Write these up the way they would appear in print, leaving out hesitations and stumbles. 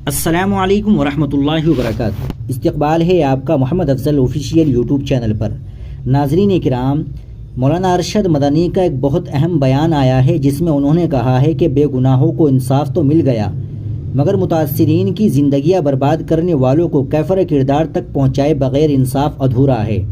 السلام علیکم ورحمۃ اللہ وبرکاتہ۔ استقبال ہے آپ کا محمد افضل آفیشیل یوٹیوب چینل پر۔ ناظرین کرام، مولانا ارشد مدنی کا ایک بہت اہم بیان آیا ہے جس میں انہوں نے کہا ہے کہ بے گناہوں کو انصاف تو مل گیا مگر متاثرین کی زندگیاں برباد کرنے والوں کو کیفر کردار تک پہنچائے بغیر انصاف ادھورا ہے۔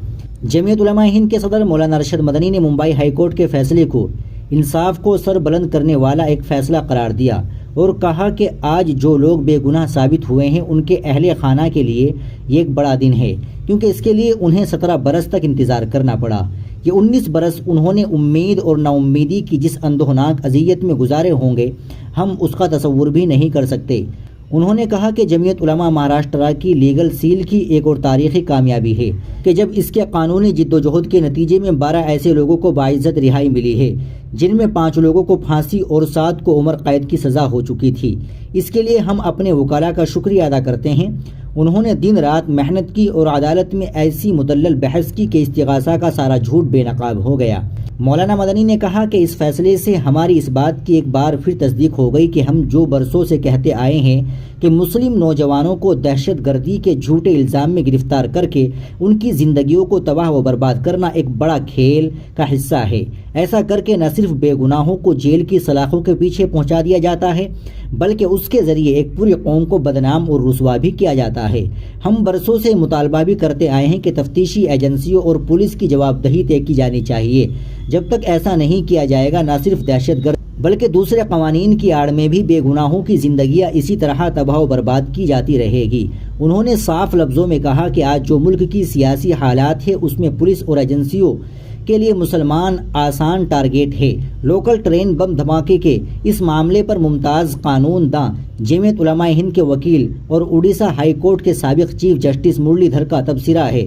جمعیت علماء ہند کے صدر مولانا ارشد مدنی نے ممبئی ہائی کورٹ کے فیصلے کو انصاف کو سر بلند کرنے والا ایک فیصلہ قرار دیا اور کہا کہ آج جو لوگ بے گناہ ثابت ہوئے ہیں ان کے اہل خانہ کے لیے یہ ایک بڑا دن ہے، کیونکہ اس کے لیے انہیں 17 برس تک انتظار کرنا پڑا۔ یہ 19 برس انہوں نے امید اور نا امیدی کی جس اندوہناک اذیت میں گزارے ہوں گے ہم اس کا تصور بھی نہیں کر سکتے۔ انہوں نے کہا کہ جمعیت علماء مہاراشٹرا کی لیگل سیل کی ایک اور تاریخی کامیابی ہے کہ جب اس کے قانونی جد و جہد کے نتیجے میں 12 ایسے لوگوں کو باعزت رہائی ملی ہے جن میں 5 لوگوں کو پھانسی اور 7 کو عمر قید کی سزا ہو چکی تھی۔ اس کے لیے ہم اپنے وکلاء کا شکریہ ادا کرتے ہیں۔ انہوں نے دن رات محنت کی اور عدالت میں ایسی مدلل بحث کی کہ استغاثہ کا سارا جھوٹ بے نقاب ہو گیا۔ مولانا مدنی نے کہا کہ اس فیصلے سے ہماری اس بات کی ایک بار پھر تصدیق ہو گئی کہ ہم جو برسوں سے کہتے آئے ہیں کہ مسلم نوجوانوں کو دہشت گردی کے جھوٹے الزام میں گرفتار کر کے ان کی زندگیوں کو تباہ و برباد کرنا ایک بڑا کھیل کا حصہ ہے۔ ایسا کر کے نہ صرف بے گناہوں کو جیل کی سلاخوں کے پیچھے پہنچا دیا جاتا ہے بلکہ اس کے ذریعے ایک پوری قوم کو بدنام اور رسوا بھی کیا جاتا ہے۔ ہم برسوں سے مطالبہ بھی کرتے آئے ہیں کہ تفتیشی ایجنسیوں اور پولیس کی جواب دہی طے کی جانی چاہیے۔ جب تک ایسا نہیں کیا جائے گا نہ صرف دہشت گرد بلکہ دوسرے قوانین کی آڑ میں بھی بے گناہوں کی زندگیاں اسی طرح تباہ و برباد کی جاتی رہے گی۔ انہوں نے صاف لفظوں میں کہا کہ آج جو ملک کی سیاسی حالات ہے اس میں پولیس اور ایجنسیوں کے لیے مسلمان آسان ٹارگیٹ ہے۔ لوکل ٹرین بم دھماکے کے اس معاملے پر ممتاز قانون داں جمعیت علماء ہند کے وکیل اور اڈیشہ ہائی کورٹ کے سابق چیف جسٹس مرلی دھر کا تبصرہ ہے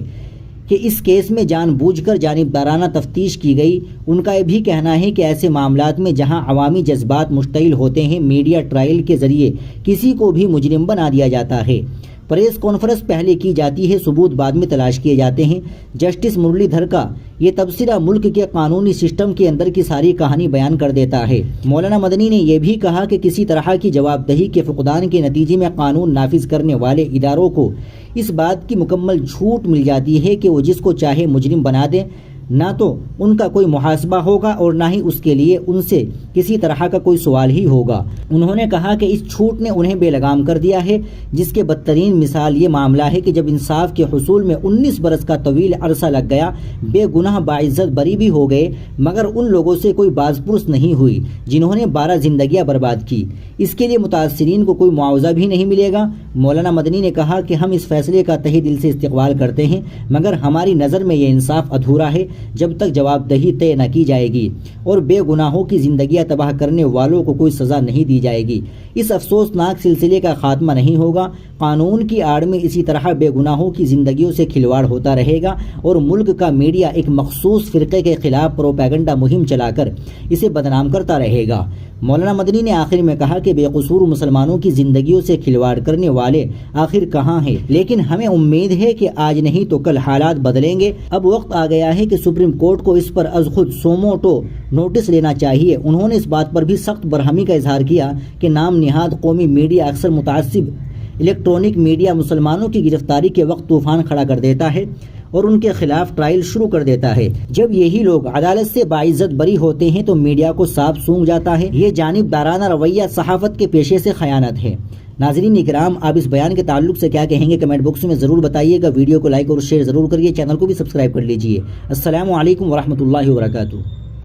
کہ اس کیس میں جان بوجھ کر جانبدارانہ تفتیش کی گئی۔ ان کا یہ بھی کہنا ہے کہ ایسے معاملات میں جہاں عوامی جذبات مشتعل ہوتے ہیں میڈیا ٹرائل کے ذریعے کسی کو بھی مجرم بنا دیا جاتا ہے۔ پریس کانفرنس پہلے کی جاتی ہے، ثبوت بعد میں تلاش کیے جاتے ہیں۔ جسٹس مرلی دھر کا یہ تبصرہ ملک کے قانونی سسٹم کے اندر کی ساری کہانی بیان کر دیتا ہے۔ مولانا مدنی نے یہ بھی کہا کہ کسی طرح کی جواب دہی کے فقدان کے نتیجے میں قانون نافذ کرنے والے اداروں کو اس بات کی مکمل چھوٹ مل جاتی ہے کہ وہ جس کو چاہے مجرم بنا دیں، نہ تو ان کا کوئی محاسبہ ہوگا اور نہ ہی اس کے لیے ان سے کسی طرح کا کوئی سوال ہی ہوگا۔ انہوں نے کہا کہ اس چھوٹ نے انہیں بے لگام کر دیا ہے، جس کے بدترین مثال یہ معاملہ ہے کہ جب انصاف کے حصول میں 19 برس کا طویل عرصہ لگ گیا، بے گناہ باعزت بری بھی ہو گئے مگر ان لوگوں سے کوئی باز پرس نہیں ہوئی جنہوں نے 12 زندگیاں برباد کی۔ اس کے لیے متاثرین کو کوئی معاوضہ بھی نہیں ملے گا۔ مولانا مدنی نے کہا کہ ہم اس فیصلے کا تہہ دل سے استقبال کرتے ہیں مگر ہماری نظر میں یہ انصاف ادھورا ہے جب تک جواب دہی طے نہ کی جائے گی اور بے گناہوں کی زندگیاں تباہ کرنے والوں کو کوئی سزا نہیں دی جائے گی۔ اس افسوسناک سلسلے کا خاتمہ نہیں ہوگا۔ قانون کی آڑ میں اسی طرح بے گناہوں کی زندگیوں سے کھلواڑ ہوتا رہے گا اور ملک کا میڈیا ایک مخصوص فرقے کے خلاف پروپیگنڈا مہم چلا کر اسے بدنام کرتا رہے گا۔ مولانا مدنی نے آخر میں کہا کہ بے قصور مسلمانوں کی زندگیوں سے کھلواڑ کرنے والے آخر کہاں ہیں، لیکن ہمیں امید ہے کہ آج نہیں تو کل حالات بدلیں گے۔ اب وقت آ گیا ہے کہ سپریم کورٹ کو اس پر از خود سوموٹو نوٹس لینا چاہیے۔ انہوں نے اس بات پر بھی سخت برہمی کا اظہار کیا کہ نام نہاد قومی میڈیا اکثر متعصب الیکٹرانک میڈیا مسلمانوں کی گرفتاری کے وقت طوفان کھڑا کر دیتا ہے اور ان کے خلاف ٹرائل شروع کر دیتا ہے۔ جب یہی لوگ عدالت سے باعزت بری ہوتے ہیں تو میڈیا کو صاف سونگ جاتا ہے۔ یہ جانبدارانہ رویہ صحافت کے پیشے سے خیانت ہے۔ ناظرین اکرام، آپ اس بیان کے تعلق سے کیا کہیں گے کمنٹ باکس میں ضرور بتائیے گا۔ ویڈیو کو لائک اور شیئر ضرور کریے، چینل کو بھی سبسکرائب کر لیجیے۔ السلام علیکم ورحمۃ اللہ وبرکاتہ۔